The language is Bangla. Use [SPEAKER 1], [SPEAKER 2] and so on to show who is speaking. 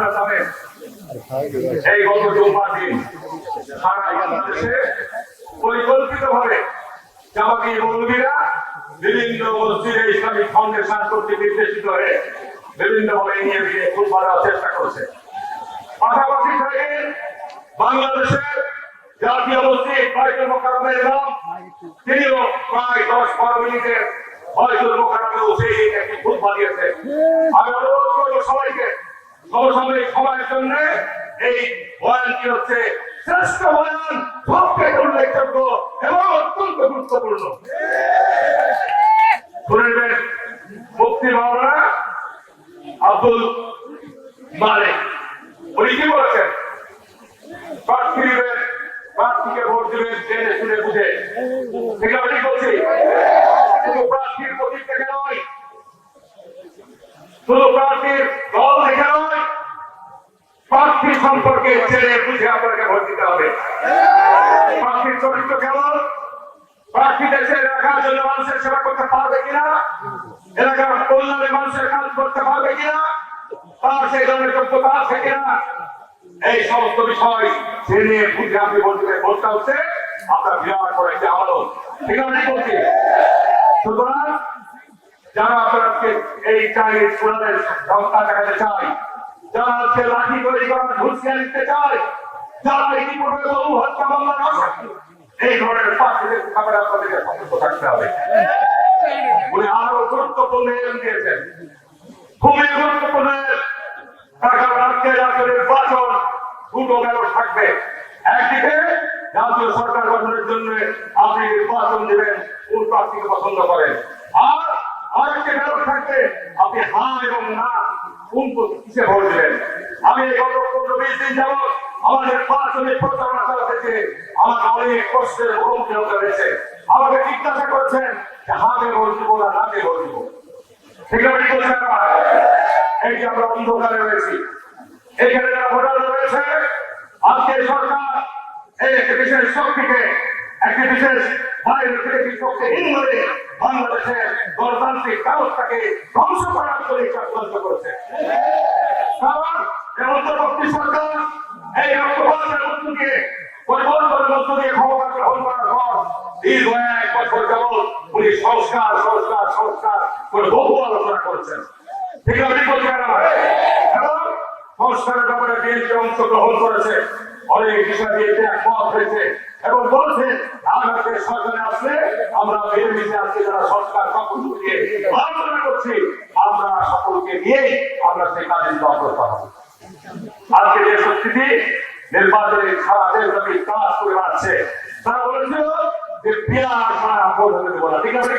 [SPEAKER 1] আপনারা জানেন এই গত জুম্মার দিন সারা বাংলাদেশে পরিকল্পিতভাবে জামাতি মৌলবীরা বিভিন্ন মসজিদে ইসলামিক ফাউন্ডেশন কর্তৃক নির্দেশিত হয়ে বিভিন্নভাবে নিয়ে গিয়ে খুন মারার চেষ্টা করছে। পাশাপাশি বাংলাদেশের জাতীয় মসজিদ বাইতুল মোকাররমের ইমাম তিনিও প্রায় 10-12 মিনিটের বাইতুল মোকাররমে সেই একটি খুতবা দিয়েছে। আমি অনুরোধ করব সবাইকে সমসাময়িক সময়ের জন্য এই বয়ানটি হচ্ছে শ্রেষ্ঠ বয়ান, সবচেয়ে উল্লেখযোগ্য এবং অত্যন্ত গুরুত্বপূর্ণ। শুনবেন মুফতি মাওলানা আব্দুল মালিক উনি কি বলেছেন? প্রার্থীকে ভোট দিবেন জেনে শুনে বুঝে। ঠিক আমি বলছি, শুধু প্রার্থীর প্রতীক দেখে নয়, শুধু প্রার্থীর দল দেখে নয়, প্রার্থী সম্পর্কে জেনে বুঝে আপনাকে ভোট দিতে হবে। প্রার্থীর চরিত্র কেমন, প্রার্থী দেশে এলাকার জন্য মানুষের সেবা করতে পারবে কিনা, এলাকার কল্যাণে মানুষের কাজ করতে পারবে কিনা, তার সেই ধরনের যোগ্যতা আছে কিনা, এই সমস্ত বিষয় জেনে বুঝে আপনি বলতে ভোটটা হচ্ছে আপনার বিরাট করে একটি আমল। ঠিক আমি বলছি, সুতরাং যারা আপনাকে এই চাইনিজ কোরআনের সংখ্যা দেখাতে চায়, যারা আজকে লাঠি তৈরি করার হুঁশিয়ার দিতে চায়, যারা ইতিপূর্বে বহু হত্যা মামলার আসামি, এই ধরনের প্রার্থীদের ব্যাপারে আপনাদেরকে সতর্ক থাকতে হবে। উনি আরো গুরুত্বপূর্ণ এলেন দিয়েছেন, খুবই গুরুত্বপূর্ণ। আজকে জাতীয় নির্বাচন দুটো ব্যালট থাকবে। একদিকে জাতীয় সরকার গঠনের জন্য আপনি নির্বাচন দেবেন কোন প্রার্থীকে পছন্দ করেন, আর আরেকটি ব্যালট থাকবে আপনি হ্যাঁ এবং না কোন কিসে ভোট দেবেন। আমি গত 15-20 দিন যাবৎ আমার নির্বাচনী প্রচারণা চালাতেছে, আমার অনেক কষ্টের মুখোমুখি হতে হয়েছে। আমাকে জিজ্ঞাসা করছেন যে হাতে ভোট দিব না নাকে ভোট দিব। ঠিক আছে বলছেন না, এই যে আমরা অন্ধকারে রয়েছি, এখানে যারা ভোটার রয়েছে, আজকে সরকার এই একটি বিশেষ শক্তিকে, একটি বিশেষ বাইরের থেকে একটি শক্তিহীন করে বাংলাদেশের গণতান্ত্রিক ব্যবস্থাকে ধ্বংস করার জন্য চক্রান্ত করেছে। কারণ অন্তর্বর্তী সরকার এই রক্তপাতের মধ্য দিয়ে, পরিবর্তনের মধ্য দিয়ে ক্ষমতা গ্রহণ করার পর দীর্ঘ 1 বছর যাবৎ উনি সংস্কার সংস্কার সংস্কার করে বহু আলোচনা করেছেন। ঠিক আছে বলছেন না, এবং সংস্কারের ব্যাপারে বিএনপি অংশগ্রহণ করেছে, অনেক বিষয় দিয়ে একমত হয়েছে এবং বলছে আগামী সরকারে আসলে আমরা মিলেমিশে আজকে যারা সরকার সকল দিয়ে আলোচনা করছি, আমরা সকলকে নিয়েই আমরা সেই কাজে অগ্রসর হব। আজকে যে সংস্কৃতি নির্বাচনে সারা দেশব্যাপী কাজ করে বেড়াচ্ছে, তারা বলেছিল যে বিরাট ভোট হতে দেবো না। ঠিক আছে।